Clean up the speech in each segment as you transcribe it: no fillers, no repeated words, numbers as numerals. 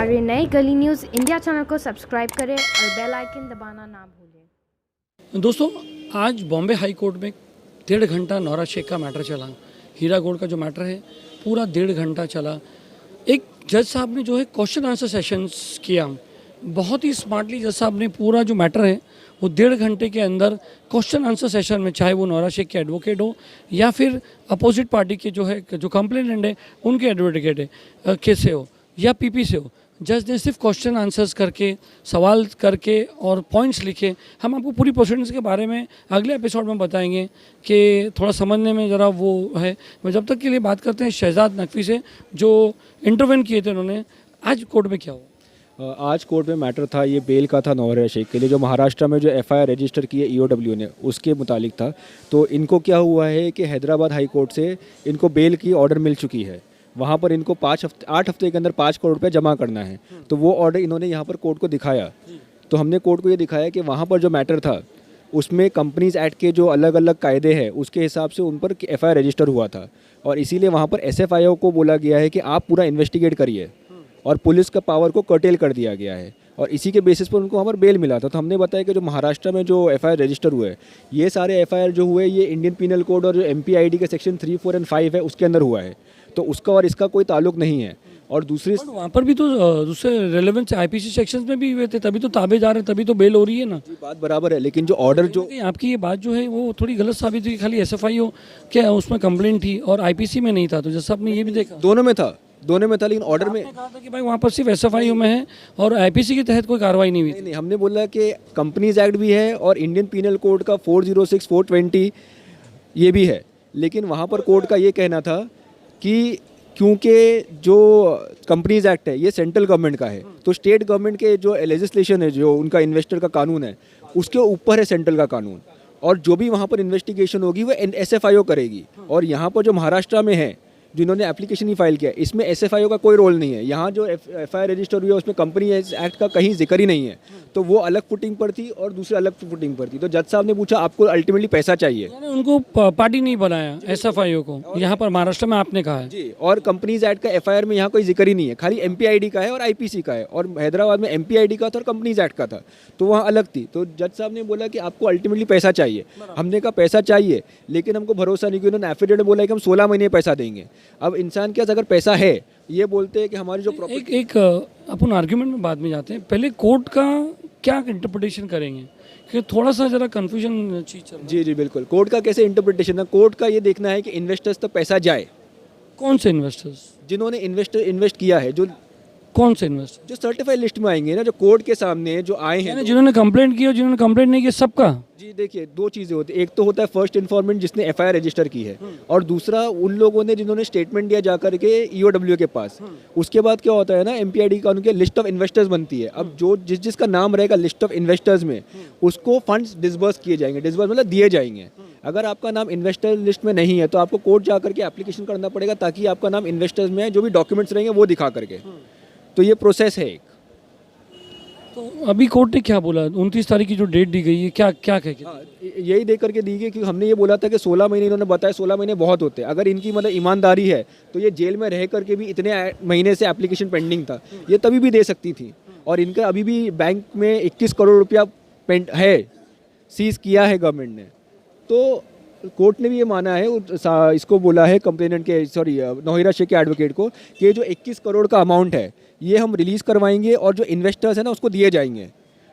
हमारे नए गली न्यूज़ इंडिया चैनल को सब्सक्राइब करें और बेल आइकन दबाना ना भूलें। दोस्तों, आज बॉम्बे हाई कोर्ट में 1.5 घंटा नौरा शेख का मैटर चला। हीरा गोल्ड का जो मैटर है पूरा 1.5 घंटा चला। एक जज साहब ने जो है क्वेश्चन आंसर सेशंस किया, बहुत ही स्मार्टली जज साहब ने पूरा जो मैटर है वो 1.5 घंटे के अंदर क्वेश्चन आंसर सेशन में, चाहे वो नौरा शेख के एडवोकेट हो या फिर अपोजिट पार्टी के जो कंप्लेनेंट है उनके एडवोकेट है कैसे हो या पीपी से हो, जज ने सिर्फ क्वेश्चन आंसर्स करके, सवाल करके और पॉइंट्स लिखे। हम आपको पूरी प्रोसीडिंग्स के बारे में अगले एपिसोड में बताएंगे कि थोड़ा समझने में ज़रा वो है। मैं जब तक के लिए बात करते हैं शहजाद नकवी से, जो इंटरवेन किए थे उन्होंने। आज कोर्ट में क्या हुआ? आज कोर्ट में मैटर था, ये बेल का था नौरा शेख के लिए, जो महाराष्ट्र में जो एफआईआर रजिस्टर की है ईओडब्ल्यू ने, उसके मुतालिक था। तो इनको क्या हुआ है कि हैदराबाद हाई कोर्ट से इनको बेल की ऑर्डर मिल चुकी है। वहाँ पर इनको 8 हफ्ते के अंदर 5 करोड़ रुपये जमा करना है। तो वो ऑर्डर इन्होंने यहाँ पर कोर्ट को दिखाया। तो हमने कोर्ट को ये दिखाया कि वहाँ पर जो मैटर था उसमें कंपनीज एक्ट के जो अलग अलग कायदे हैं उसके हिसाब से उन पर एफआईआर रजिस्टर हुआ था, और इसीलिए वहाँ पर एसएफआईओ को बोला गया है कि आप पूरा इन्वेस्टिगेट करिए, और पुलिस का पावर को कर्टेल कर दिया गया है, और इसी के बेसिस पर उनको वहाँ पर बेल मिला था। तो हमने बताया कि जो महाराष्ट्र में जो एफआईआर रजिस्टर हुए, ये सारे एफआईआर जो हुए ये इंडियन पीनल कोड और जो एमपीआईडी के सेक्शन 3, 4 और 5 है उसके अंदर हुआ है। तो उसका और इसका कोई ताल्लुक नहीं है। और दूसरी वहाँ पर भी तो दूसरे रेलेवेंट आईपीसी सेक्शंस में भी हुए थे, तभी तो ताबेदार है, तभी तो बेल हो रही है ना। जी, बात बराबर है, लेकिन जो ऑर्डर जो आपकी ये बात जो है वो थोड़ी गलत साबित हुई। खाली एसएफआईओ क्या उसमें कंप्लेंट थी और आईपीसी में नहीं था, तो जैसा आपने ये भी देखा दोनों में था, लेकिन ऑर्डर में कहा था कि भाई वहाँ पर सिर्फ एसएफआईओ में है और आईपीसी के तहत कोई कार्रवाई नहीं हुई। नहीं, हमने बोला कि कंपनीज एक्ट भी है और इंडियन पीनल कोड का 406, 420 ये भी है। लेकिन वहाँ पर कोर्ट का ये कहना था कि क्योंकि जो कंपनीज एक्ट है ये सेंट्रल गवर्नमेंट का है, तो स्टेट गवर्नमेंट के जो लेजिस्लेशन है, जो उनका इन्वेस्टर का कानून है, उसके ऊपर है सेंट्रल का कानून, और जो भी वहाँ पर इन्वेस्टिगेशन होगी वो एसएफआईओ करेगी। और यहाँ पर जो महाराष्ट्र में है जिन्होंने एप्लीकेशन ही फाइल किया, इसमें एसएफआईओ का कोई रोल नहीं है। यहाँ जो एफआईआर रजिस्टर हुई है उसमें कंपनी एक्ट का कहीं जिक्र ही नहीं है। तो वो अलग फुटिंग पर थी और दूसरे अलग फुटिंग पर थी। तो जज साहब ने पूछा आपको अल्टीमेटली पैसा चाहिए, उनको पार्टी नहीं बनाया एसएफआईओ को, यहाँ पर महाराष्ट्र में आपने कहा है जी। और कंपनीज एक्ट का एफआईआर में यहाँ कोई जिक्र ही नहीं है, खाली एमपीआईडी का है और आईपीसी का है, और हैदराबाद में एमपीआईडी का था और कंपनीज एक्ट का था, तो वहाँ अलग थी। तो जज साहब ने बोला कि आपको अल्टीमेटली पैसा चाहिए। हमने कहा पैसा चाहिए, लेकिन हमको भरोसा नहीं, कि उन्होंने एफिडेविट में बोला कि हम 16 महीने पैसा देंगे। अब इंसान के अगर पैसा है, ये बोलते हैं कि हमारी जो एक अपन आर्ग्यूमेंट में बाद में जाते हैं, पहले कोर्ट का क्या इंटरप्रिटेशन करेंगे, कि थोड़ा सा जरा कंफ्यूजन चीज चल रहा है। जी बिल्कुल, कोर्ट का कैसे इंटरप्रिटेशन है, कोर्ट का ये देखना है कि इन्वेस्टर्स तक पैसा जाए। कौन से इन्वेस्टर्स? जिन्होंने इन्वेस्ट किया है, जो कौन से इन्वेस्टर जो सर्टिफाइड लिस्ट में आएंगे ना, जो कोर्ट के सामने जो आए हैं, जिन्होंने कंप्लेंट की और जिन्होंने कंप्लेंट नहीं की, सबका। जी देखिए, 2 चीज़ें होती है। एक तो होता है फर्स्ट इन्फॉर्मेंट जिसने एफआईआर रजिस्टर की है, और दूसरा उन लोगों ने जिन्होंने स्टेटमेंट दिया जाकर के ईओडब्ल्यू के पास। उसके बाद क्या होता है ना, एमपीआईडी का उनके लिस्ट ऑफ इन्वेस्टर्स बनती है। अब जो जिसका नाम रहेगा लिस्ट ऑफ इन्वेस्टर्स में, उसको फंड्स डिसबर्स किए जाएंगे। डिसबर्स मतलब दिए जाएंगे। अगर आपका नाम इन्वेस्टर लिस्ट में नहीं है तो आपको कोर्ट जाकर के एप्लीकेशन करना पड़ेगा, ताकि आपका नाम इन्वेस्टर्स में है, जो भी डॉक्यूमेंट्स रहेंगे वो दिखा करके। तो ये प्रोसेस है एक। तो अभी कोर्ट ने क्या बोला? 29 तारीख की जो डेट दी गई है, क्या क्या कह के? हाँ, यही देख करके दी गई, क्योंकि हमने ये बोला था कि 16 महीने, इन्होंने बताया 16 महीने बहुत होते हैं। अगर इनकी मतलब ईमानदारी है तो ये जेल में रह करके भी इतने महीने से एप्लीकेशन पेंडिंग था, ये तभी भी दे सकती थी। और इनका अभी भी बैंक में 21 करोड़ रुपया है, सीज किया है गवर्नमेंट ने। तो कोर्ट ने भी ये माना है, इसको बोला है कंप्लेनेंट के, नौरा शेख के एडवोकेट को, कि जो 21 करोड़ का अमाउंट है ये हम रिलीज़ करवाएंगे और जो इन्वेस्टर्स हैं ना उसको दिए जाएंगे।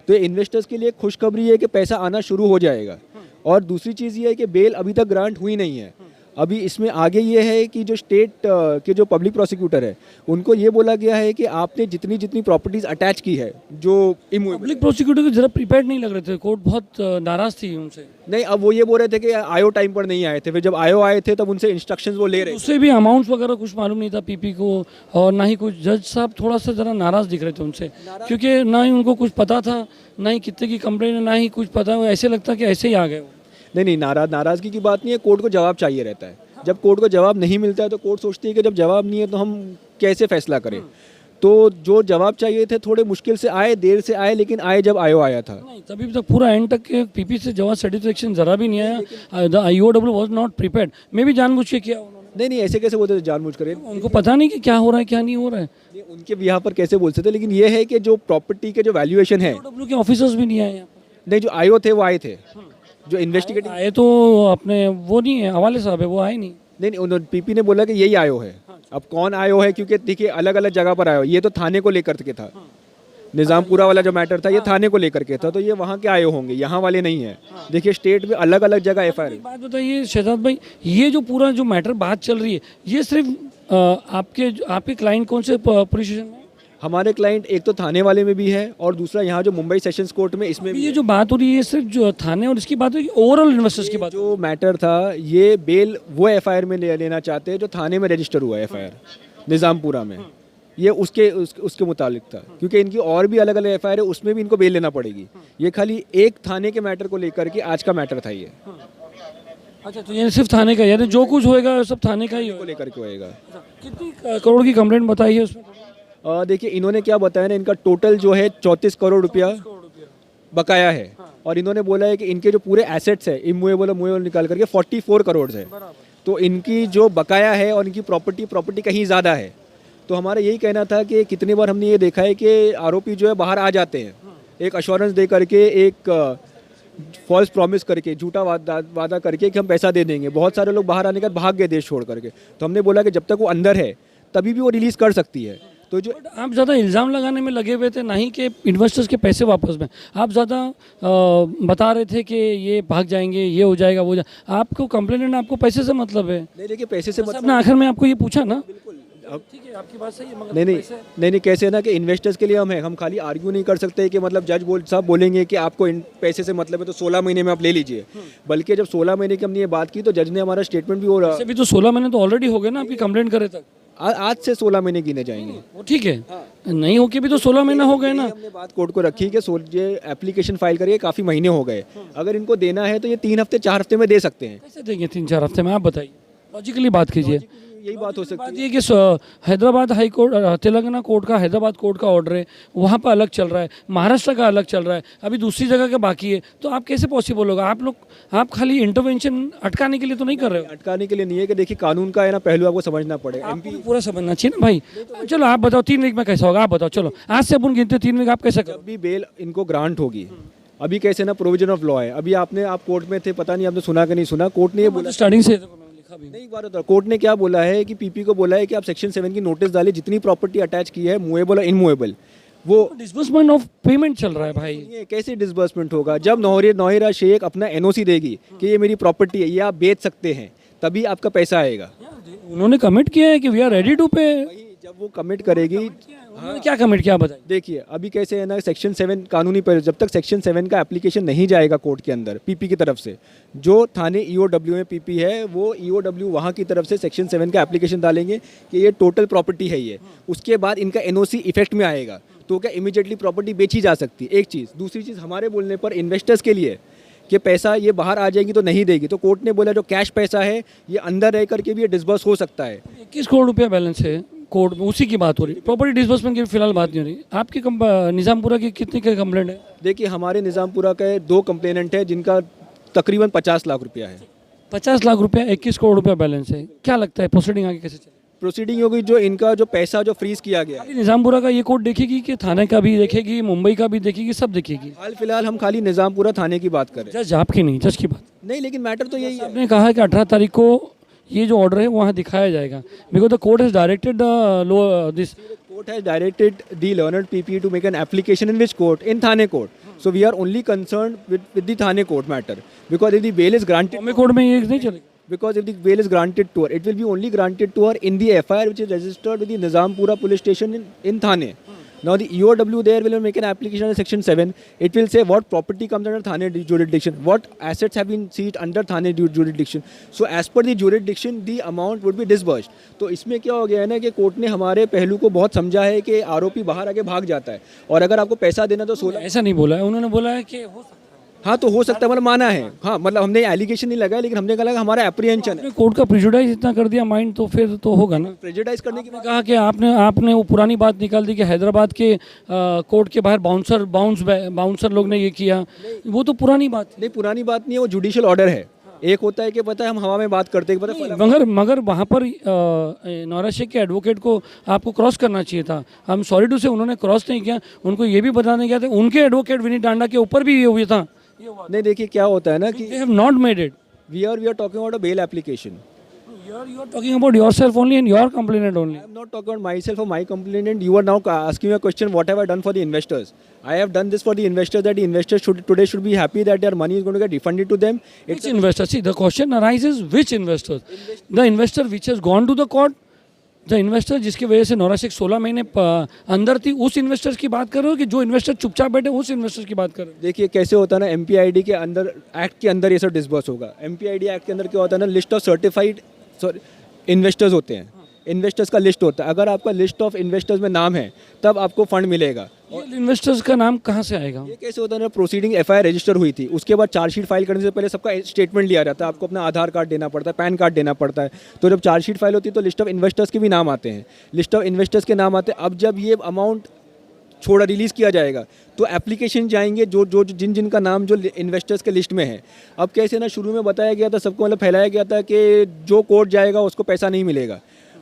तो ये इन्वेस्टर्स के लिए खुशखबरी है कि पैसा आना शुरू हो जाएगा। और दूसरी चीज़ ये है कि बेल अभी तक ग्रांट हुई नहीं है। अभी इसमें आगे ये है कि जो स्टेट के जो पब्लिक प्रोसिक्यूटर है उनको ये बोला गया है कि आपने जितनी जितनी प्रॉपर्टीज़ अटैच की है, जो पब्लिक प्रोसिक्यूटर को जरा प्रिपेयर्ड नहीं लग रहे थे, कोर्ट बहुत नाराज थी उनसे। नहीं, अब वो ये बोल रहे थे कि आयो टाइम पर नहीं आए थे, फिर जब आयो आए थे तब उनसे इंस्ट्रक्शंस वो ले रहे थे। उससे भी अमाउंट्स वगैरह कुछ मालूम नहीं था पीपी को, और ना ही कुछ। जज साहब थोड़ा सा जरा नाराज दिख रहे थे उनसे, क्योंकि ना ही उनको कुछ पता था, ना ही कितने की कंप्लेंट है, ना ही कुछ पता। ऐसे लगता कि ऐसे ही आ गए। नहीं, नाराज़गी की बात नहीं है, कोर्ट को जवाब चाहिए रहता है। जब कोर्ट को जवाब नहीं मिलता है तो कोर्ट सोचती है कि जब जवाब नहीं है तो हम कैसे फैसला करें। तो जो जवाब चाहिए थे थोड़े मुश्किल से आए, देर से आए, लेकिन आए जब आयो आया था। नहीं, तभी तक पूरा एंड तक के पीपी से जवाब सेटिस्फेक्शन जरा भी नहीं आया। The IOW was not prepared. मे भी जानबूझ के किया उन्होंने। नहीं ऐसे कैसे बोलते थे जानबूझ कर? उनको पता नहीं कि क्या हो रहा है क्या नहीं हो रहा है। नहीं, उनके भी यहाँ पर कैसे बोल सकते, लेकिन ये है कि जो प्रॉपर्टी के जो वैल्यूएशन है, IOW के ऑफिसर्स भी नहीं आए यहाँ पर। नहीं जो आयो थे वो आए थे, जो इन्वेस्टिगेटिंग। आए तो अपने वो नहीं है, हवाले साहब है, वो आए नहीं। नहीं उन्होंने पीपी ने बोला कि यही आयो है। अब कौन आयो है, क्योंकि देखिए अलग अलग जगह पर आयो, ये तो थाने को लेकर के था, निज़ामपुरा वाला जो मैटर था ये थाने को लेकर के था, तो ये वहाँ के आयो होंगे, यहाँ वाले नहीं है। देखिए स्टेट में अलग अलग जगह FIR। बात बताइए शहजाद भाई, ये जो पूरा जो मैटर बात चल रही है, ये सिर्फ आपके क्लाइंट कौन से पुलिस स्टेशन में? हमारे क्लाइंट एक तो थाने वाले में भी है, और दूसरा यहाँ जो मुंबई सेशंस कोर्ट में, इसमें भी ये जो बात हो रही है सिर्फ जो थाने और इसकी बात है, ओवरऑल इन्वेस्टर्स की बात। जो मैटर था ये बेल वो FIR में लेना चाहते हैं जो थाने में रजिस्टर हुआ है FIR निज़ामपुरा में, ये उसके मुतालिक था, क्योंकि इनकी और भी अलग अलग FIR है, उसमें भी इनको बेल लेना पड़ेगी। ये खाली एक थाने के मैटर को लेकर के आज का मैटर था ये। अच्छा, तो ये सिर्फ थाने का, यानी जो कुछ होएगा सब थाने का ही को होगा। लेकर के होएगा। कितनी करोड़ की कंप्लेंट बताई है उसमें? देखिए इन्होंने क्या बताया ना, इनका टोटल जो है 34 करोड़ रुपया बकाया है, और इन्होंने बोला है कि इनके जो पूरे एसेट्स है इमूवेबल और मूवेबल निकाल करके 44 करोड़ है। तो इनकी जो बकाया है और इनकी प्रॉपर्टी कहीं ज़्यादा है। तो हमारा यही कहना था कि कितनी बार हमने ये देखा है कि आरोपी जो है बाहर आ जाते हैं, एक अश्योरेंस दे करके, एक फॉल्स प्रॉमिस करके, झूठा वादा करके कि हम पैसा दे देंगे। बहुत सारे लोग बाहर आने के बाद भाग गए देश छोड़ करके। तो हमने बोला कि जब तक वो अंदर है तभी भी वो रिलीज़ कर सकती है। तो जो आप ज़्यादा इल्ज़ाम लगाने में लगे हुए थे, ना ही कि इन्वेस्टर्स के पैसे वापस में। आप ज़्यादा बता रहे थे कि ये भाग जाएंगे, ये हो जाएगा, वो हो जाएगा। आपको कंप्लेनेंट, आपको पैसे से मतलब है। नहीं देखिए पैसे से आपने आखिर में आपको ये पूछा ना। अब ठीक है, आपकी बात सही है, मगर नहीं कैसे है ना कि इन्वेस्टर्स के लिए हम खाली आर्ग्यू नहीं कर सकते कि मतलब जज साहब बोलेंगे कि आपको पैसे से मतलब है तो 16 महीने में आप ले लीजिए। बल्कि जब 16 महीने की हमने ये बात की तो जज ने हमारा स्टेटमेंट भी हो रहा भी तो 16 महीने तो ऑलरेडी हो गए ना आपकी कंप्लेंट करे तक। आज से 16 महीने गिने जाएंगे। वो ठीक है, नहीं होके भी तो 16 महीना हो गए ना। हमने बात कोर्ट को रखी कि ये एप्लीकेशन फाइल करिए, काफ़ी महीने हो गए, अगर इनको देना है तो ये 3 हफ्ते 4 हफ्ते में दे सकते हैं। कैसे देंगे 3-4 हफ्ते में? आप बताइए, लॉजिकली बात कीजिए। यही बात हो सकती बात ये कि Hyderabad high court, Telangana court का, हैदराबाद कोर्ट का ऑर्डर है, वहाँ पर अलग चल रहा है, महाराष्ट्र का अलग चल रहा है, अभी दूसरी जगह का बाकी है। तो आप कैसे पॉसिबल होगा? आप खाली इंटरवेंशन अटकाने के लिए तो नहीं कर रहे हो। अटकाने के लिए नहीं है कि देखिए कानून का है ना, पहलू आपको समझना पड़ेगा। आपको पूरा समझना चाहिए ना भाई। चलो आप बताओ 3 वीक में कैसा होगा, आप बताओ। चलो आज से अपन गिनते 3 वीक, आप कैसे करो? जब भी बेल इनको ग्रांट होगी, अभी कैसे ना प्रोविजन ऑफ लॉ है, अभी आप कोर्ट में थे, पता नहीं आपने सुना कि नहीं सुना, कोर्ट ने ये बोला स्टार्टिंग से नहीं, एक बार होता कोर्ट ने क्या बोला है कि पीपी को बोला है कि आप सेक्शन 7 की नोटिस डालिए, जितनी प्रॉपर्टी अटैच की है मूवेबल और इनमूवेबल, वो डिसबर्समेंट ऑफ पेमेंट चल रहा है भाई। ये कैसे डिसबर्समेंट होगा? जब नौहिरा शेख अपना NOC देगी कि ये मेरी प्रॉपर्टी है, ये आप बेच सकते हैं, तभी आपका पैसा आएगा। उन्होंने कमिट किया है कि वी आर रेडी टू पे। जब वो कमिट करेगी, उन्होंने क्या कमिट किया बताइए। देखिए अभी कैसे है ना, सेक्शन 7 कानूनी पर जब तक सेक्शन 7 का एप्लीकेशन नहीं जाएगा कोर्ट के अंदर पीपी की तरफ से, जो थाने EOW में पीपी है वो EOW वहाँ की तरफ से सेक्शन 7 का एप्लीकेशन डालेंगे कि ये टोटल प्रॉपर्टी है ये, उसके बाद इनका NOC इफेक्ट में आएगा, तो क्या इमीडिएटली प्रॉपर्टी बेची जा सकती है। एक चीज़, दूसरी चीज़ हमारे बोलने पर इन्वेस्टर्स के लिए कि पैसा ये बाहर आ जाएगी तो नहीं देगी, तो कोर्ट ने बोला जो कैश पैसा है ये अंदर रह करके भी ये डिसबर्स हो सकता है। 21 करोड़ रुपया बैलेंस है कोर्ट में, उसी की बात हो रही है। प्रॉपर्टी डिसबर्समेंट की फिलहाल बात नहीं हो रही। आपकी निज़ामपुरा की कितनी का कंप्लेंट है? देखिए हमारे निज़ामपुरा के 2 कंप्लेनेंट है जिनका तकरीबन 50 लाख रुपया है। 50 लाख रुपया, 21 करोड़ रुपया बैलेंस है। क्या लगता है प्रोसीडिंग आगे कैसे चलेगी? प्रोसीडिंग होगी जो इनका जो पैसा जो फ्रीज किया गया है, निज़ामपुरा का ये कोर्ट देखेगी कि थाने का भी देखेगी, मुंबई का भी देखेगी, सब देखेगी? हाल फिलहाल हम खाली निज़ामपुरा थाने की बात कर रहे हैं। जज आपकी नहीं, जज की बात नहीं, लेकिन मैटर तो यही है। आपने कहा है कि 18 तारीख को ये जो ऑर्डर है वहाँ दिखाया जाएगा, because the court has directed the this Court has directed the learned PP to make an application in which court? In Thane court. So we are only concerned with the Thane court matter, because if the bail is granted, Bombay court में ये नहीं चलेगा। because if the bail is granted to her, it will be only granted to her in the FIR which is registered with the Nizampura police station in Thane. Now the EOW there will make an application under section 7. It will say what property comes under Thane jurisdiction, what assets have been seized under Thane jurisdiction. So as per the jurisdiction, the amount would be disbursed. तो इसमें क्या हो गया है ना कि court ने हमारे पहलू को बहुत समझा है कि आरोपी बाहर आके भाग जाता है, और अगर आपको पैसा देना तो 16। ऐसा नहीं बोला है उन्होंने, बोला है कि हो सकता है। हाँ तो हो सकता है, मतलब माना है, हाँ मतलब हमने एलिगेशन नहीं लगाया, लेकिन हमने कहा हमारा एप्रीहेंशन है। कोर्ट का प्रिजुडाइज इतना कर दिया माइंड, तो फिर तो होगा ना। प्रेजुडाइज करने की आपने कहा कि आपने वो पुरानी बात निकाल दी कि हैदराबाद के कोर्ट के बाहर बाउंसर लोग ने ये किया, वो तो पुरानी बात है। नहीं, पुरानी बात नहीं है, वो जुडिशियल ऑर्डर है। एक होता है कि पता है हम हवा में बात करते हैं, पता है मगर वहाँ पर नौरा शेख के एडवोकेट को आपको क्रॉस करना चाहिए था। हम सॉरी टू से उन्होंने क्रॉस नहीं किया, उनको ये भी बताने गया था उनके एडवोकेट विनीत टांडा के ऊपर भी ये हुआ था। नहीं, देखिए क्या होता है ना कि They have not made it. We are talking about a bail application. You are talking about yourself only and your complainant only. I am not talking about myself or my complainant. You are now asking me a question, what have I done for the investors? I have done this for the investors, that the investors should be happy that their money is going to get refunded to them. Which investor? See, the question arises, which investors? The investor which has gone to the court, the investor जिसकी वजह से नौरा शेख 16 महीने अंदर थी, उस investors की बात कर रहे हो कि जो इन्वेस्टर चुपचाप बैठे उस इन्वेस्टर्स की बात कर रहे हो? देखिए कैसे होता है ना, एमपीआईडी के अंदर, एक्ट के अंदर ये सब डिस्बर्स होगा। एमपीआईडी एक्ट के अंदर क्या होता है ना, लिस्ट ऑफ सर्टिफाइड इन्वेस्टर्स होते हैं, इन्वेस्टर्स का लिस्ट होता है। अगर आपका लिस्ट ऑफ इन्वेस्टर्स में नाम है तब आपको फंड मिलेगा। ये इन्वेस्टर्स का नाम कहाँ से आएगा? ये कैसे होता है ना, प्रोसीडिंग एफआईआर रजिस्टर हुई थी, उसके बाद चार्जशीट फाइल करने से पहले सबका स्टेटमेंट लिया जाता है, आपको अपना आधार कार्ड देना पड़ता है, पैन कार्ड देना पड़ता है। तो जब चार्जशीट फाइल होती है तो लिस्ट ऑफ इन्वेस्टर्स के भी नाम आते हैं, लिस्ट ऑफ इन्वेस्टर्स के नाम आते हैं। अब जब ये अमाउंट रिलीज़ किया जाएगा तो एप्लीकेशन जाएंगे जो जिन का नाम जो इन्वेस्टर्स के लिस्ट में है। अब कैसे ना, शुरू में बताया गया था सबको, मतलब फैलाया गया था कि जो कोर्ट जाएगा उसको पैसा नहीं मिलेगा।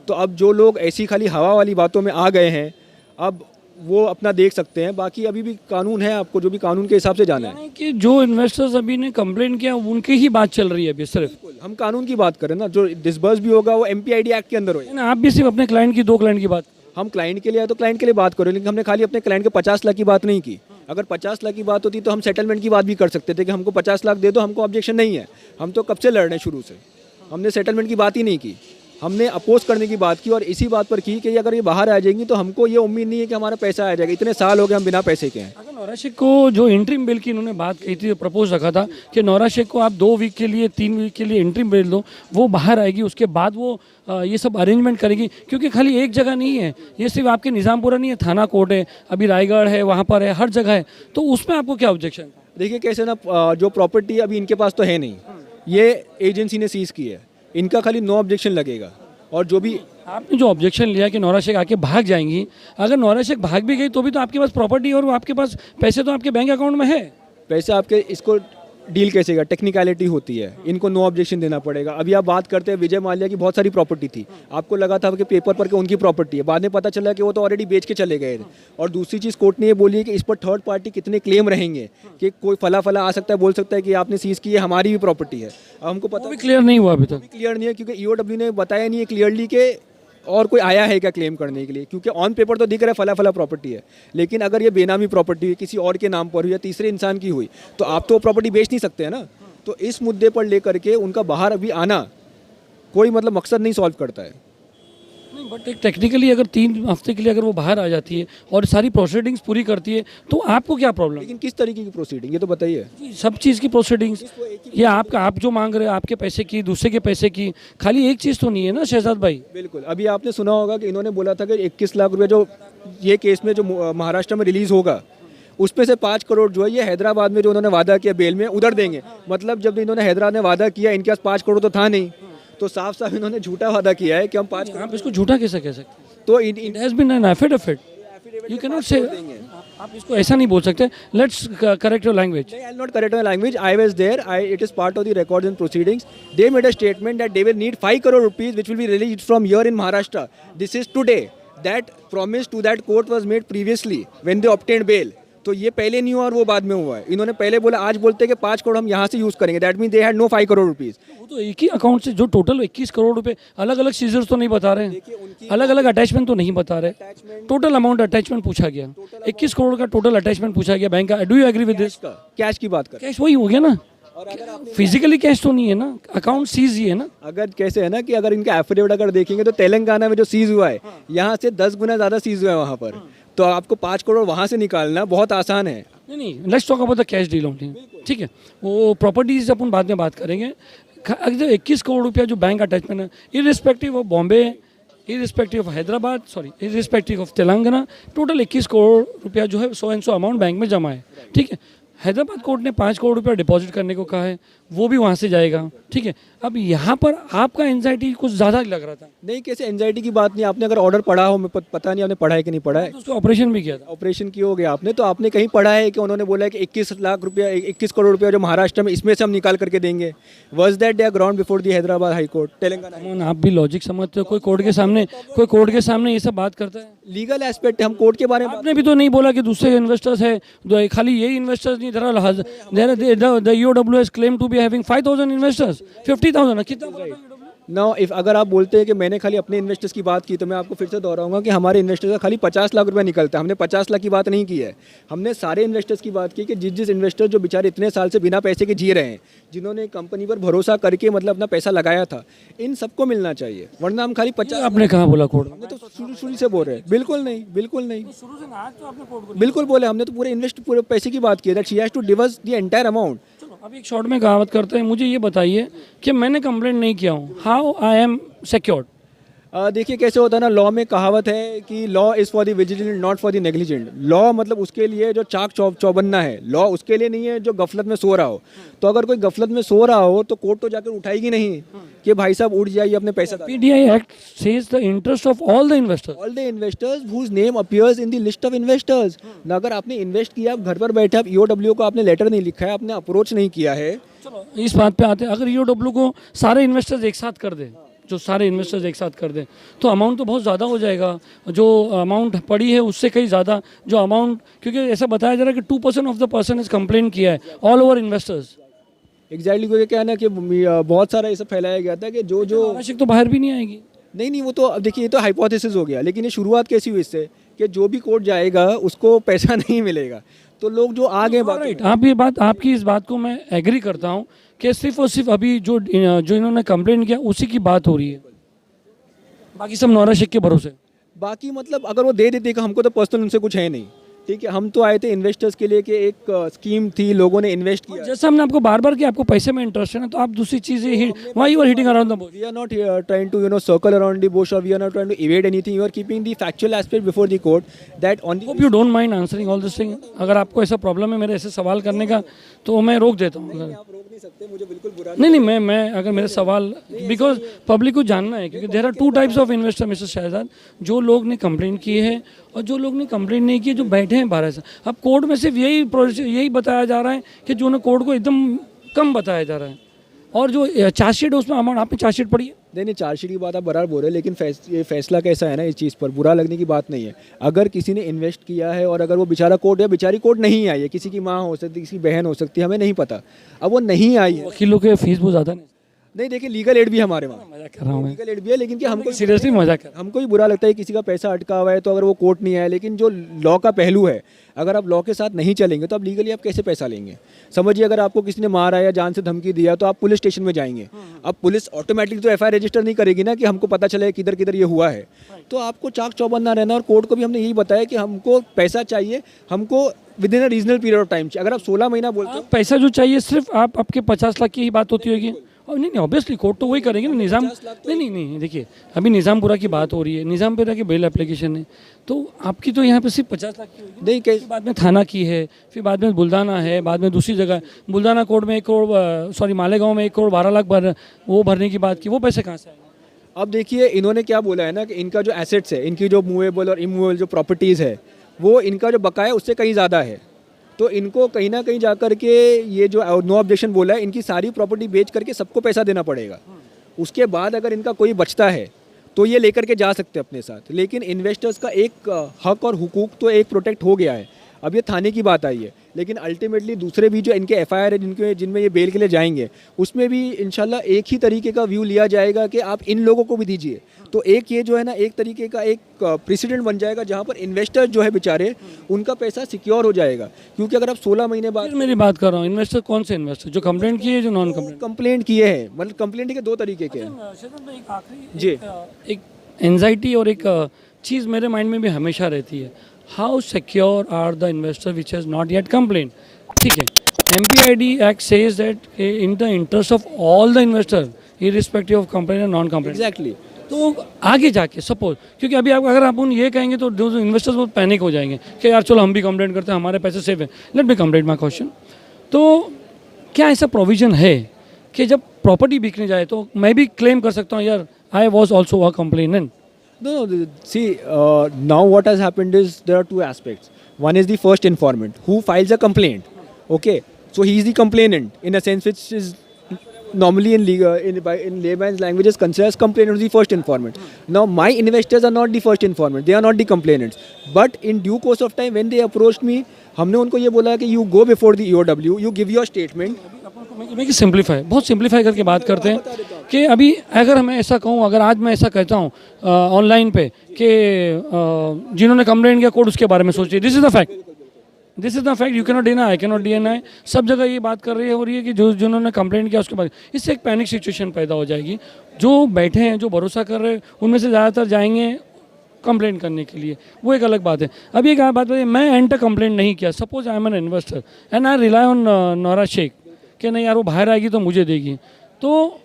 तो अब जो लोग ऐसी खाली हवा वाली बातों में आ गए हैं, अब वो अपना देख सकते हैं। बाकी अभी भी कानून है, आपको जो भी कानून के हिसाब से जाना है। यानी कि जो इन्वेस्टर्स अभी ने कंप्लेन किया उनकी ही बात चल रही है अभी सिर्फ। हम कानून की बात करें ना, जो डिस्बर्स भी होगा वो एमपीआईडी एक्ट के अंदर होगा। आप भी सिर्फ अपने क्लाइंट की, 2 क्लाइंट की बात। हम क्लाइंट के लिए आए तो क्लाइंट के लिए बात करो, लेकिन हमने खाली अपने क्लाइंट के 50 लाख की बात नहीं की। अगर 50 लाख की बात होती तो हम सेटलमेंट की बात भी कर सकते थे कि हमको 50 लाख दे दो, हमको ऑब्जेक्शन नहीं है। हम तो कब से लड़ रहे हैं, शुरू से हमने सेटलमेंट की बात ही नहीं की, हमने अपोज करने की बात की। और इसी बात पर की कि अगर ये बाहर आ जाएंगी तो हमको ये उम्मीद नहीं है कि हमारा पैसा आ जाएगा। इतने साल हो गए हम बिना पैसे के हैं। अगर नौरा शेख को जो इंटरिम बिल की इन्होंने बात कही थी, प्रपोज रखा था कि नौरा शेख को आप 2 वीक के लिए 3 वीक के लिए इंटरिम बिल दो, वो बाहर आएगी, उसके बाद वो ये सब अरेंजमेंट करेगी। क्योंकि खाली एक जगह नहीं है, ये सिर्फ आपके निज़ामपुरा नहीं है, थाना कोर्ट है, अभी रायगढ़ है, वहाँ पर है, हर जगह है। तो उसमें आपको क्या ऑब्जेक्शन? देखिए कैसे ना, जो प्रॉपर्टी अभी इनके पास तो है नहीं, ये एजेंसी ने सीज की है, इनका खाली नो ऑब्जेक्शन लगेगा। और जो भी आपने जो ऑब्जेक्शन लिया कि नौरा शेख आके भाग जाएंगी, अगर नौरा शेख भाग भी गई तो भी तो आपके पास प्रॉपर्टी और आपके पास पैसे तो आपके बैंक अकाउंट में है। पैसे आपके, इसको डील कैसे का टेक्निकलिटी होती है, इनको नो ऑब्जेक्शन देना पड़ेगा। अभी आप बात करते हैं विजय माल्या की बहुत सारी प्रॉपर्टी थी, आपको लगा था कि पेपर पर कि उनकी प्रॉपर्टी है, बाद में पता चला कि वो तो ऑलरेडी बेच के चले गए थे। और दूसरी चीज़ कोर्ट ने ये बोली है कि इस पर थर्ड पार्टी कितने क्लेम रहेंगे, कि कोई फला आ सकता है, बोल सकता है कि आपने सीज की है, हमारी भी प्रॉपर्टी है। अब हमको पता भी क्लियर नहीं हुआ अभी तक, क्लियर नहीं है, क्योंकि ईओडब्ल्यू ने बताया नहीं है क्लियरली कि और कोई आया है क्या क्लेम करने के लिए। क्योंकि ऑन पेपर तो दिख रहा है फला प्रॉपर्टी है, लेकिन अगर ये बेनामी प्रॉपर्टी हुई, किसी और के नाम पर हुई या तीसरे इंसान की हुई, तो आप तो प्रॉपर्टी बेच नहीं सकते हैं ना। तो इस मुद्दे पर लेकर के उनका बाहर अभी आना कोई मतलब मकसद नहीं सॉल्व करता है। नहीं, बट एक टेक्निकली अगर 3 हफ्ते के लिए अगर वो बाहर आ जाती है और सारी प्रोसीडिंग्स पूरी करती है तो आपको क्या प्रॉब्लम? लेकिन किस तरीके की प्रोसीडिंग, ये तो बताइए। सब चीज़ की प्रोसीडिंग्स, ये आपका, आप जो मांग रहे हैं आपके पैसे की, दूसरे के पैसे की, खाली एक चीज़ तो नहीं है ना शहजाद भाई। बिल्कुल, अभी आपने सुना होगा कि इन्होंने बोला था कि 21 लाख रुपये जो ये केस में जो महाराष्ट्र में रिलीज़ होगा, उसमें से 5 करोड़ जो है ये हैदराबाद में जो उन्होंने वादा किया बेल में उधर देंगे। मतलब जब इन्होंने हैदराबाद में वादा किया, इनके पास 5 करोड़ तो था नहीं, तो साफ साफ इन्होंने झूठा वादा किया है कि हम 5 करोड़। आप इसको झूठा कैसे कह सकते हैं? तो it has been an affidavit, you can not say, आप इसको ऐसा नहीं बोल सकते। Let's correct your language. I will not correct my language, I was there, it is part of the records and proceedings. They made a statement that they will need 5 crore rupees which will be released from here in Maharashtra. This is today. That promise to that court was made previously when they obtained bail. तो ये पहले नहीं हुआ और वो बाद में हुआ है। इन्होंने पहले बोला, आज बोलते हैं कि 5 करोड़ हम यहाँ से यूज़ करेंगे, that mean they had no 5 crore rupees। वो तो एक ही अकाउंट से जो टोटल 21 करोड़ रुपए, अलग अलग सीजर्स तो नहीं बता रहे हैं, अलग अलग अटैचमेंट तो नहीं बता रहे, टोटल अमाउंट अटैचमेंट पूछा गया, 21 करोड़ का टोटल अटैचमेंट पूछा गया बैंक का। Do you agree with this? Cash की बात कर, कैश वही हो गया ना, फिजिकली कैश तो नहीं है ना, अकाउंट सीज ही है ना। अगर कैसे है ना कि अगर इनका एफिडेविट अगर देखेंगे तो तेलंगाना में जो सीज हुआ है, यहाँ से 10 गुना ज़्यादा सीज हुआ है वहाँ पर। तो आपको 5 करोड़ वहाँ से निकालना बहुत आसान है। नहीं, let's talk about the cash deal only, ठीक है। वो प्रॉपर्टीज अपन बाद में बात करेंगे। 21 करोड़ रुपया जो बैंक अटैचमेंट है, irrespective of Bombay, irrespective of Hyderabad, sorry irrespective of Telangana, total 21 crore रुपया जो है 100 अमाउंट बैंक में जमा है, ठीक है। हैदराबाद कोर्ट ने 5 करोड़ रुपया डिपॉजिट करने को कहा है, वो भी वहाँ से जाएगा, ठीक है। अब यहाँ पर आपका एंजाइटी कुछ ज़्यादा लग रहा था। नहीं, कैसे एंजाइटी की बात नहीं, आपने अगर ऑर्डर पढ़ा हो, मैं पता नहीं आपने पढ़ा है कि नहीं पढ़ा है। तो उसको ऑपरेशन भी किया था। ऑपरेशन किया हो गया आपने, तो आपने कहीं पढ़ा है कि उन्होंने बोला है कि 21 लाख रुपया 21 करोड़ रुपया जो महाराष्ट्र में, इसमें से हम निकाल करके देंगे। Was that day ground before the Hyderabad high court Telangana? Come on, आप भी लॉजिक समझते हो? कोई कोर्ट के सामने ये सब बात करता है? लीगल एस्पेक्ट, हम कोर्ट के बारे में आपने भी तो नहीं बोला कि दूसरे इन्वेस्टर्स है, खाली यही इन्वेस्टर्स नहीं, the EOW has claimed to be having 5,000 investors, 50,000 कितना? नाउ इफ अगर आप बोलते हैं कि मैंने खाली अपने इन्वेस्टर्स की बात की, तो मैं आपको फिर से दोहराऊंगा कि हमारे इन्वेस्टर्स का खाली 50 लाख रुपया निकलता है। हमने 50 लाख की बात नहीं की है, हमने सारे इन्वेस्टर्स की बात की कि जिस इन्वेस्टर जो बेचारे इतने साल से बिना पैसे के जी रहे हैं, जिन्होंने कंपनी पर भरोसा करके मतलब अपना पैसा लगाया था, इन सबको मिलना चाहिए, वरना हम खाली 50। आपने कहाँ बोला कोर्ट में? हमने तो शुरू से बोल रहे हैं, बिल्कुल नहीं, बिल्कुल नहीं, शुरू से आज तो आपने कोर्ट को बिल्कुल बोले, हमने तो पूरे पैसे की बात की, that she has to diverse the entire amount. अभी एक शॉर्ट में कहावत करते हैं, मुझे ये बताइए कि मैंने कंप्लेंट नहीं किया हूँ, हाउ आई एम सिक्योर्ड? देखिए कैसे होता है ना, लॉ में कहावत है कि law is for the vigilant not for the negligent. Law मतलब उसके लिए जो चाक चौबन्ना है, लॉ उसके लिए नहीं है जो गफलत में सो रहा हो। तो अगर कोई गफलत में सो रहा हो तो कोर्ट तो जाकर उठाएगी नहीं कि भाई साहब उठ जाइए अपने पैसा। PDI act says the interest of all the investors whose name appears in the list of investors. ना अगर आपने इन्वेस्ट किया, आप घर पर बैठे, आप EOW को आपने लेटर नहीं लिखा है, आपने अप्रोच नहीं किया है। चलो इस बात पे आते हैं, अगर EOW को सारे इन्वेस्टर्स एक साथ कर दें, जो सारे इन्वेस्टर्स एक साथ कर दें, तो अमाउंट तो बहुत ज़्यादा हो जाएगा। जो अमाउंट पड़ी है उससे कहीं ज़्यादा जो अमाउंट, क्योंकि ऐसा बताया जा रहा है कि 2% of the person is complain किया है ऑल ओवर इन्वेस्टर्स। एग्जैक्टली, क्योंकि क्या है ना कि बहुत सारा ऐसा फैलाया गया था कि जो आवश्यक तो बाहर भी नहीं आएगी। नहीं, वो तो अब देखिए, ये तो हाइपोथेसिस हो गया, लेकिन ये शुरुआत कैसी हुई इससे कि जो भी कोर्ट जाएगा उसको पैसा नहीं मिलेगा, तो लोग जो आगे बात। राइट, आपकी इस बात को मैं एग्री करता हूँ कि सिर्फ और सिर्फ अभी जो इन्होंने कंप्लेंट किया उसी की बात हो रही है, बाकी सब नौरा शेख के भरोसे। बाकी मतलब अगर वो दे देते, हमको तो पर्सनल उनसे कुछ है नहीं, ठीक है। हम तो आए थे इन्वेस्टर्स के लिए कि एक स्कीम थी, लोगों ने इन्वेस्ट किया। जैसे हमने आपको बार बार कि आपको पैसे में इंटरेस्ट है ना, तो आप दूसरी चीजें why you are hitting around the bush? We are not trying to circle around the bush, और we are not trying to evade anything. You are keeping the factual aspect before the court that on. Hope you don't mind answering all this thing. अगर आपको ऐसा problem है मेरे ऐसे सवाल करने का, तो मैं रोक देता हूँ। आप रोक नहीं सकते, मुझे बिल्कुल बुरा नहीं, मैं अगर मेरे सवाल, बिकॉज पब्लिक को जानना है, क्योंकि there are 2 types of investor mister Shahzad, जो लोग ने कंप्लेंट की है और जो लोग ने कंप्लेंट नहीं की, जो बैठे हैं 12 से। अब कोर्ट में सिर्फ यही बताया जा रहा है कि जो ना कोर्ट को एकदम कम बताया जा रहा है, और जो चार्जशीट है उसमें अमाउंट, आपने चार्जशीट पढ़ी है? नहीं, चार्जशीट की बात आप बराबर बोल रहे हैं, लेकिन ये फैसला कैसा है ना, इस चीज़ पर बुरा लगने की बात नहीं है। अगर किसी ने इन्वेस्ट किया है और अगर वो बेचारा कोर्ट या बेचारी कोर्ट नहीं आई है, किसी की माँ हो सकती है, किसी की बहन हो सकती है, हमें नहीं पता, अब वो नहीं आई है। वकीलों के फीस बहुत ज़्यादा नहीं, देखिए लीगल एड भी है हमारे वहाँ, मजाक कर रहा हूँ मैं, लीगल एड भी है, लेकिन कि हमको सीरियसली मजाक कर, हमको ही बुरा लगता है किसी का पैसा अटका हुआ है तो अगर वो कोर्ट नहीं आया। लेकिन जो लॉ का पहलू है, अगर आप लॉ के साथ नहीं चलेंगे तो आप लीगली आप कैसे पैसा लेंगे? समझिए, अगर आपको किसी ने मारा या जान से धमकी दिया तो आप पुलिस स्टेशन में जाएंगे। अब पुलिस ऑटोमेटिक तो FIR रजिस्टर नहीं करेगी ना कि हमको पता चले किधर किधर ये हुआ है। तो आपको चाक चौबन्ना रहना, और कोर्ट को भी हमने यही बताया कि हमको पैसा चाहिए, हमको with in a regional period of time चाहिए। अगर आप 16 महीना बोलते हो, पैसा जो चाहिए सिर्फ आपके 50 लाख की ही बात होती होगी। और नहीं, ऑब्वियसली कोर्ट तो वही करेंगे ना, निज़ाम। नहीं, देखिए अभी निज़ामपुरा की बात हो रही है, निज़ामपुरा की बेल एप्लीकेशन है, तो आपकी तो यहाँ पे सिर्फ 50 लाख की होगी। नहीं, कैसे बाद में थाना की है, फिर बाद में बुल्दाना है, बाद में दूसरी जगह बुल्दाना कोर्ट में 1 करोड़, सॉरी मालेगांव में 1 करोड़ 12 लाख वो भरने की बात की, वो पैसे कहाँ से आएंगे? अब देखिए, इन्होंने क्या बोला है ना कि इनका जो एसेट्स है, इनकी जो मूवेबल और इमूवेबल जो प्रॉपर्टीज़ है, वो इनका जो बकाया उससे कहीं ज़्यादा है। तो इनको कहीं ना कहीं जा करके ये जो नो ऑब्जेक्शन बोला है, इनकी सारी प्रॉपर्टी बेच करके सबको पैसा देना पड़ेगा। उसके बाद अगर इनका कोई बचता है तो ये लेकर के जा सकते हैं अपने साथ। लेकिन इन्वेस्टर्स का एक हक और हुकूक तो एक प्रोटेक्ट हो गया है। अब ये थाने की बात आई है, लेकिन अल्टीमेटली दूसरे भी जो इनके FIR है जिनमें ये बेल के लिए जाएंगे, उसमें भी इंशाल्लाह एक ही तरीके का व्यू लिया जाएगा कि आप इन लोगों को भी दीजिए। तो एक ये जो है ना, एक तरीके का एक प्रेसिडेंट बन जाएगा जहाँ पर इन्वेस्टर जो है बेचारे, उनका पैसा सिक्योर हो जाएगा। क्योंकि अगर आप 16 महीने बाद, मेरी बात कर रहा हूँ, इन्वेस्टर कौन से इन्वेस्टर जो कंप्लेंट किए, जो नॉन कंप्लेंट किए हैं, मतलब कंप्लेंट के 2 तरीके के हैं जी। एक एंजाइटी और एक चीज़ मेरे माइंड में भी हमेशा रहती है, how secure are the investor which has not yet complain. ठीक है, MPID act says that in the interest of all the investor irrespective of complain and non complain. Exactly. तो आगे जाके सपोज, क्योंकि अभी अगर आप उन ये कहेंगे तो इन्वेस्टर्स बहुत पैनिक हो जाएंगे कि यार चलो हम भी कंप्लेंट करते हैं, हमारे पैसे सेफ हैं। Let me complete my question. तो क्या ऐसा प्रोविज़न है कि जब प्रॉपर्टी बिकने जाए तो मैं भी क्लेम कर सकता हूँ यार I was also a complainant? No, see, now what has happened is there are two aspects. One is the first informant who files a complaint. Okay, so he is the complainant in a sense which is normally in layman's language is considered as complainant who is the first informant. Now my investors are not the first informant. They are not the complainants. But in due course of time when they approached me, हमने उनको ये बोला कि you go before the EOW, you give your statement. मैं simplify बहुत simplify करके बात करते हैं कि अभी अगर मैं ऐसा कहूँ, अगर आज मैं ऐसा कहता हूँ ऑनलाइन पे कि जिन्होंने कंप्लेंट किया कोर्ट उसके बारे में सोचिए, this is the fact, this is the fact, you cannot deny, I cannot deny. सब जगह ये बात कर रही है कि जो जिन्होंने कंप्लेंट किया उसके बाद, इससे एक पैनिक सिचुएशन पैदा हो जाएगी। जो बैठे हैं, जो भरोसा कर रहे हैं, उनमें से ज़्यादातर जाएंगे कंप्लेंट करने के लिए, वो एक अलग बात है। अभी एक बात है, मैं एंड तक कंप्लेंट नहीं किया, suppose I am an investor and I rely on Nowhera Shaikh कि नहीं यार वो बाहर आएगी तो मुझे देगी, तो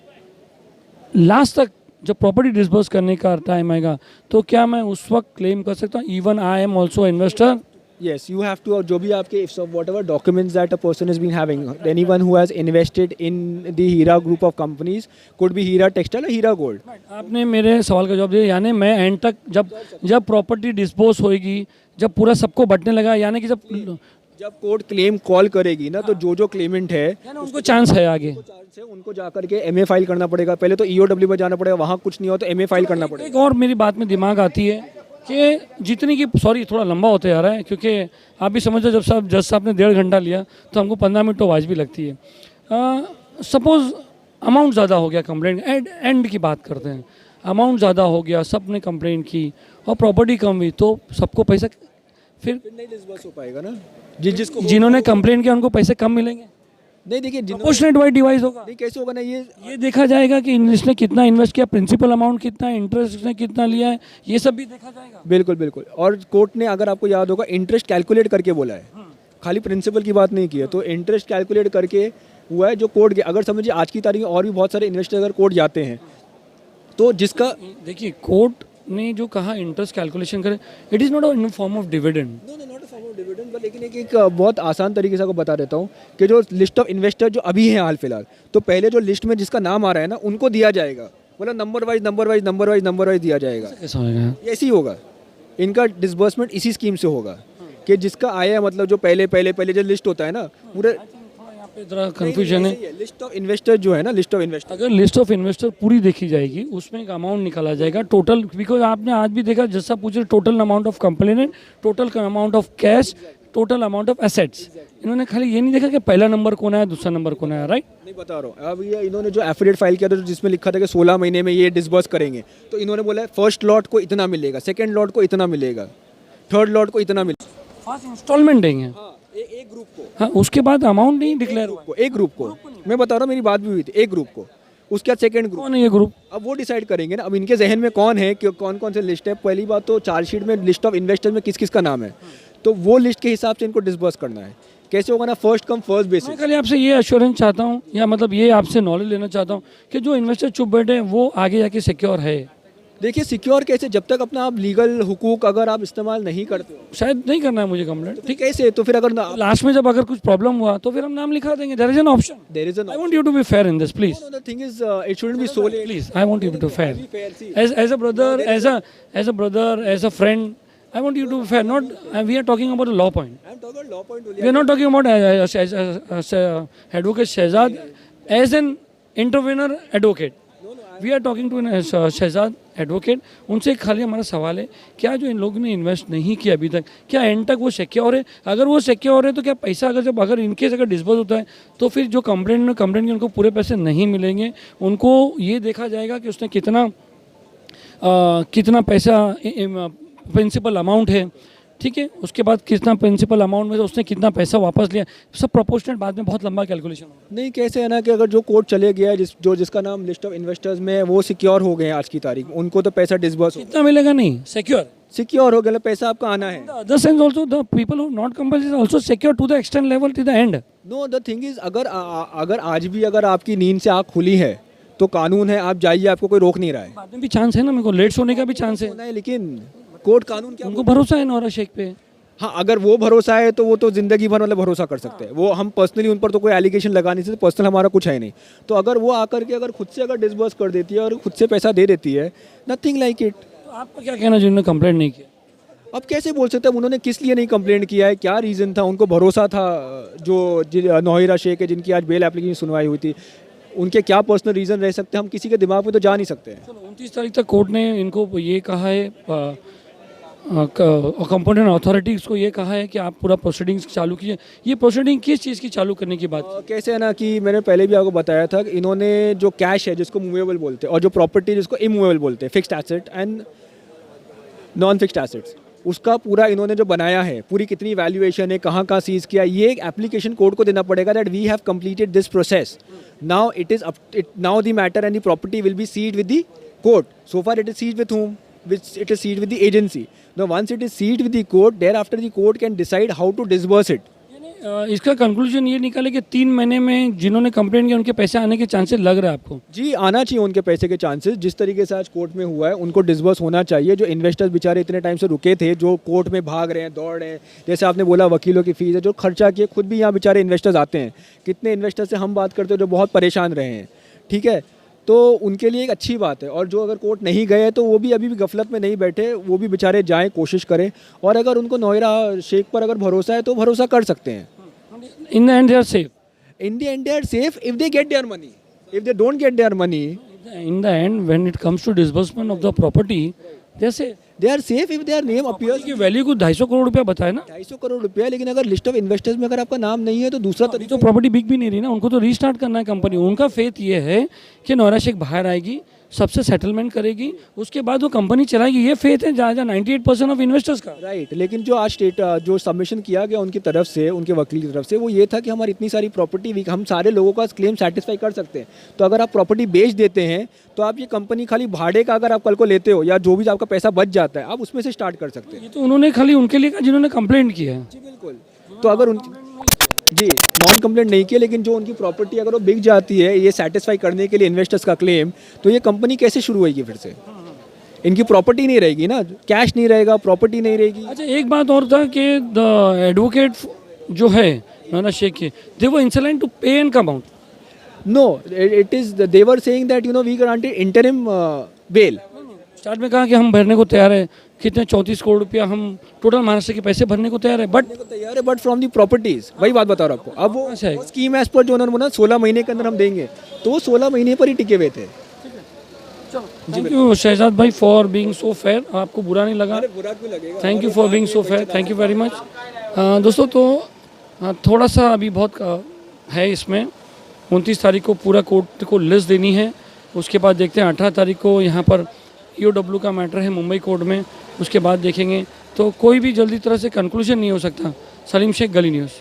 लास्ट तक जब प्रॉपर्टी डिस्बर्स करने का टाइम आएगा तो क्या मैं उस वक्त क्लेम कर सकता हूँ even I am also investor? Yes, you have to. जो भी आपके if so whatever documents that a person has been having, anyone who has invested in the Hira group of companies, could be Hira Textile or Hira Gold. आपने मेरे सवाल का जवाब दिया, यानी मैं एंड तक जब प्रॉपर्टी डिस्पोज होएगी, जब पूरा सबको बंटने लगा, यानी कि जब कोर्ट क्लेम कॉल करेगी ना, तो जो क्लेमेंट है उनको चांस है आगे, चांस है उनको जाकर के एमए फाइल करना पड़ेगा। पहले तो ईओडब्ल्यू में जाना पड़ेगा, वहाँ कुछ नहीं हो तो एमए फाइल करना पड़ेगा। एक और मेरी बात में दिमाग आती है कि जितनी की, सॉरी थोड़ा लंबा होते जा रहा है क्योंकि आप भी समझो जब जज साहब ने 1.5 घंटा लिया तो हमको 15 मिनट तो वाजिब लगती है। सपोज अमाउंट ज़्यादा हो गया, कंप्लेंट एंड की बात करते हैं, अमाउंट ज़्यादा हो गया, सब ने कंप्लेंट की और प्रॉपर्टी कम हुई, तो सबको पैसा फिर नहीं डिस्बर्स हो पाएगा ना। जिन्होंने कंप्लेंट किया उनको पैसे कम मिलेंगे? नहीं, देखिए प्रोपोर्शनेट वाइज डिवाइस होगा। नहीं, कैसे होगा ना, ये देखा जाएगा कि इसने कितना इन्वेस्ट किया, प्रिंसिपल अमाउंट कितना है, इंटरेस्ट इसने कितना लिया है, ये सब भी देखा जाएगा। बिल्कुल बिल्कुल। और कोर्ट ने, अगर आपको याद होगा, इंटरेस्ट कैलकुलेट करके बोला है, खाली प्रिंसिपल की बात नहीं की है। तो इंटरेस्ट कैलकुलेट करके हुआ है जो कोर्ट के, अगर समझिए आज की तारीख में और भी बहुत सारे इन्वेस्टर अगर कोर्ट जाते हैं तो जिसका, देखिए कोर्ट ने जो कहा इंटरेस्ट कैलकुलेशन करे, it is not in form of dividend, लेकिन एक बहुत आसान तरीके से आपको बता देता हूँ कि जो लिस्ट ऑफ इन्वेस्टर जो अभी हैं हाल फिलहाल, तो पहले जो लिस्ट में जिसका नाम आ रहा है ना उनको दिया जाएगा, मतलब नंबर वाइज दिया जाएगा। ऐसा होगा, ऐसे ही होगा, इनका डिसबर्समेंट इसी स्कीम से होगा कि जिसका आया, मतलब जो पहले जो लिस्ट होता है ना पूरे, थोड़ा कंफ्यूजन है। लिस्ट ऑफ इन्वेस्टर जो है ना, लिस्ट ऑफ इन्वेस्टर, अगर लिस्ट ऑफ इन्वेस्टर पूरी देखी जाएगी उसमें एक अमाउंट निकाला जाएगा टोटल, बिकॉज आपने आज भी देखा जैसा पूछ रहे total amount of complainant, total amount of cash, total amount of assets. इन्होंने खाली ये नहीं देखा कि पहला नंबर कौन है, दूसरा नंबर कौन है, राइट? नहीं बता रहा हूँ। अब ये इन्होंने जो एफिडेविट फाइल किया था जिसमें लिखा था कि 16 महीने में ये डिसबर्स करेंगे, तो इन्होंने बोला फर्स्ट लॉट को इतना मिलेगा, सेकंड लॉट को इतना मिलेगा, थर्ड लॉट को इतना मिलेगा, फर्स्ट इंस्टॉलमेंट देंगे एक ग्रुप को। हाँ, उसके बाद अमाउंट नहीं डिक्लेयर हुआ, एक ग्रुप को मैं बता रहा हूँ, मेरी बात भी हुई थी, एक ग्रुप को, उसके बाद सेकंड ग्रुप। कौन है ये ग्रुप? अब वो डिसाइड करेंगे ना, अब इनके जहन में कौन है कि कौन कौन से लिस्ट है। पहली बात तो चार्जशीट में लिस्ट ऑफ इन्वेस्टर्स में किस किस का नाम है, तो वो लिस्ट के हिसाब से इनको डिसबर्स करना है। कैसे होगा ना, फर्स्ट कम फर्स्ट बेसिस। मैं खाली आपसे ये एश्योरेंस चाहता हूँ, या मतलब ये आपसे नॉलेज लेना चाहता हूँ कि जो इन्वेस्टर चुप बैठे वो आगे जाके सिक्योर है। देखिए सिक्योर कैसे, जब तक अपना आप लीगल हुकूक अगर आप इस्तेमाल नहीं करते हो, शायद नहीं करना है मुझे कंप्लेंट, ठीक कैसे, तो फिर अगर लास्ट में जब अगर कुछ प्रॉब्लम हुआ तो फिर हम नाम लिखा देंगे, there is an option, there is an, I want you to be fair in this please, the thing is it shouldn't be so late, please I want you to fair as a brother, as a friend, I want you to be fair. Not we are talking about a law point. I'm talking about law point only. We are not talking about advocate Shehzad as an intervener advocate. We are talking to Shehzad advocate. उनसे खाली हमारा सवाल है, क्या जो इन लोगों ने invest नहीं किया अभी तक, क्या एंड तक वो सिक्योर है? अगर वो सिक्योर है तो क्या पैसा अगर इनकेस अगर डिस्बर्स होता है तो फिर जो कंप्लेंट की उनको पूरे पैसे नहीं मिलेंगे। उनको ये देखा जाएगा कि उसने कितना पैसा प्रिंसिपल अमाउंट है, ठीक है, उसके बाद कितना प्रिंसिपल अमाउंट में से उसने कितना पैसा वापस लिया, सब प्रोपोर्शनेट बाद में बहुत लंबा कैलकुलेशन होगा। नहीं, कैसे है ना कि अगर जो कोर्ट चले गया है जिसका नाम लिस्ट ऑफ इन्वेस्टर्स में वो सिक्योर हो गए हैं आज की तारीख में, उनको तो पैसा डिसबर्स कितना मिलेगा, नहीं सिक्योर हो गया, पैसा आपका आना है। The sense also the people who not compulsory also secure to the extent level to the end. No, the thing is अगर आज भी अगर आपकी नींद से आँख खुली है तो कानून है, आप जाइए, आपको कोई रोक नहीं रहा है। बाद में भी चांस है ना, मेरे को लेट सोने का भी चांस है, लेकिन कोर्ट कानून क्या, उनको भरोसा है नौरा शेख पे, हाँ, अगर वो भरोसा है तो वो तो ज़िंदगी भर मतलब भरोसा कर सकते हैं। वो हम पर्सनली उन पर तो कोई एलिगेशन लगा नहीं सकते, पर्सनल हमारा कुछ है नहीं। तो अगर वो आकर के अगर खुद से अगर डिसबर्स कर देती है और खुद से पैसा दे देती है, नथिंग लाइक इट। तो आपका क्या कहना जिन्होंने कंप्लेंट नहीं किया? अब कैसे बोल सकते हैं उन्होंने किस लिए नहीं कंप्लेंट किया है, क्या रीज़न था? उनको भरोसा था जो नौहिरा शेख है जिनकी आज बेल एप्लीकेशन सुनवाई हुई थी, उनके क्या पर्सनल रीज़न रह सकते हैं, हम किसी के दिमाग में तो जा नहीं सकते हैं। चलो 29 तारीख तक कोर्ट ने इनको ये कहा है, कंपोनेंट अथॉरिटीज़ को ये कहा है कि आप पूरा प्रोसीडिंग्स चालू कीजिए। ये प्रोसीडिंग किस चीज़ की चालू करने की बात? कैसे है ना कि मैंने पहले भी आपको बताया था कि इन्होंने जो कैश है जिसको मूवेबल बोलते हैं और जो प्रॉपर्टी जिसको इमूवेबल बोलते हैं, fixed asset and non fixed assets, उसका पूरा इन्होंने जो बनाया है, पूरी कितनी वैल्यूएशन है, कहाँ कहाँ सीज किया, ये एक एप्लीकेशन कोर्ट को देना पड़ेगा that we have completed this process. Now it is now the matter and the property will be seized with the court. So far it is seized with whom? Which it is seized with the agency. Now once it is seized with the court, thereafter the court can decide how to disburse it. इसका conclusion ये निकाले कि 3 महीने में जिन्होंने complaint किया उनके पैसे आने के चांसेस लग रहे हैं आपको? जी, आना चाहिए उनके पैसे के चांसेस। जिस तरीके से आज कोर्ट में हुआ है उनको डिसबर्स होना चाहिए। जो इन्वेस्टर्स बेचारे इतने टाइम से रुके थे, जो कोर्ट में भाग रहे हैं, दौड़ रहे हैं, जैसे आपने बोला वकीलों की फीस है, जो खर्चा किए, खुद भी यहाँ बेचारे इन्वेस्टर्स आते हैं। कितने इन्वेस्टर्स से हम बात करते हैं जो बहुत परेशान रहे हैं, ठीक है, तो उनके लिए एक अच्छी बात है। और जो अगर कोर्ट नहीं गए तो वो भी अभी भी गफलत में नहीं बैठे, वो भी बेचारे जाएं, कोशिश करें। और अगर उनको नौहिरा शेख पर अगर भरोसा है तो भरोसा कर सकते हैं। In the end they are safe. In the end, they are safe if they get their money. If they don't get their money, In the end, when it comes to disbursement of the property, they are safe. they are safe if their name appears. की value को 250 करोड़ रुपया बताया ना। 250 करोड़ रुपया, लेकिन अगर list of investors में अगर आपका नाम नहीं है तो दूसरा अभी तो प्रॉपर्टी बिक भी नहीं रही ना, उनको तो रीस्टार्ट करना है कंपनी। उनका फेथ ये है कि नौहिरा शेख बाहर आएगी, सबसे सेटलमेंट करेगी, उसके बाद वो कंपनी चलाएगी। ये फेथ है जहाँ 98% ऑफ इन्वेस्टर्स का। राइट। लेकिन जो आज जो सबमिशन किया गया उनकी तरफ से, उनके वकील की तरफ से, वो ये था कि हमारी इतनी सारी प्रॉपर्टी हम सारे लोगों का क्लेम सेटिस्फाई कर सकते हैं। तो अगर आप प्रॉपर्टी बेच देते हैं तो आप ये कंपनी खाली भाड़े का अगर आप कल को लेते हो या जो भी आपका पैसा बच जाता है, आप उसमें से स्टार्ट कर सकते हैं। ये तो उन्होंने खाली उनके लिए कहा जिन्होंने कंप्लेंट किया है। जी बिल्कुल। तो अगर उन जी नॉन कंप्लेंट नहीं किया, लेकिन जो उनकी प्रॉपर्टी अगर वो बिक जाती है ये सेटिस्फाई करने के लिए इन्वेस्टर्स का क्लेम, तो ये कंपनी कैसे शुरू होगी फिर से? इनकी प्रॉपर्टी नहीं रहेगी ना, कैश नहीं रहेगा, प्रॉपर्टी नहीं रहेगी। अच्छा, एक बात और था कि द एडवोकेट जो है नौहिरा शेख के, they were incline to pay and come out. No, it is they were saying that we granted interim bail. Start में कहा कि हम भरने को तैयार है, कितने 34 करोड़ रुपया हम टोटल महाराष्ट्र के पैसे भरने को तैयार है, बट फ्रॉम दी प्रॉपर्टीज, वही बात बता रहा हूँ आपको। अब वो स्कीम एज पर जो उन्होंने बोला 16 महीने के अंदर हम देंगे, तो वो 16 महीने पर ही टिके हुए थे। थैंक यू शहजाद भाई फॉर बीइंग सो फेयर। आपको बुरा नहीं लगा? बुरा क्यों लगेगा? Thank you for being so fair, thank you very much. दोस्तों, तो थोड़ा सा अभी बहुत है इसमें। 29 तारीख को पूरा कोर्ट को लिस्ट देनी है, उसके बाद देखते हैं 18 तारीख को यहाँ पर EOW का मैटर है मुंबई कोर्ट में, उसके बाद देखेंगे। तो कोई भी जल्दी तरह से कंक्लूजन नहीं हो सकता। सलीम शेख, गली न्यूज़।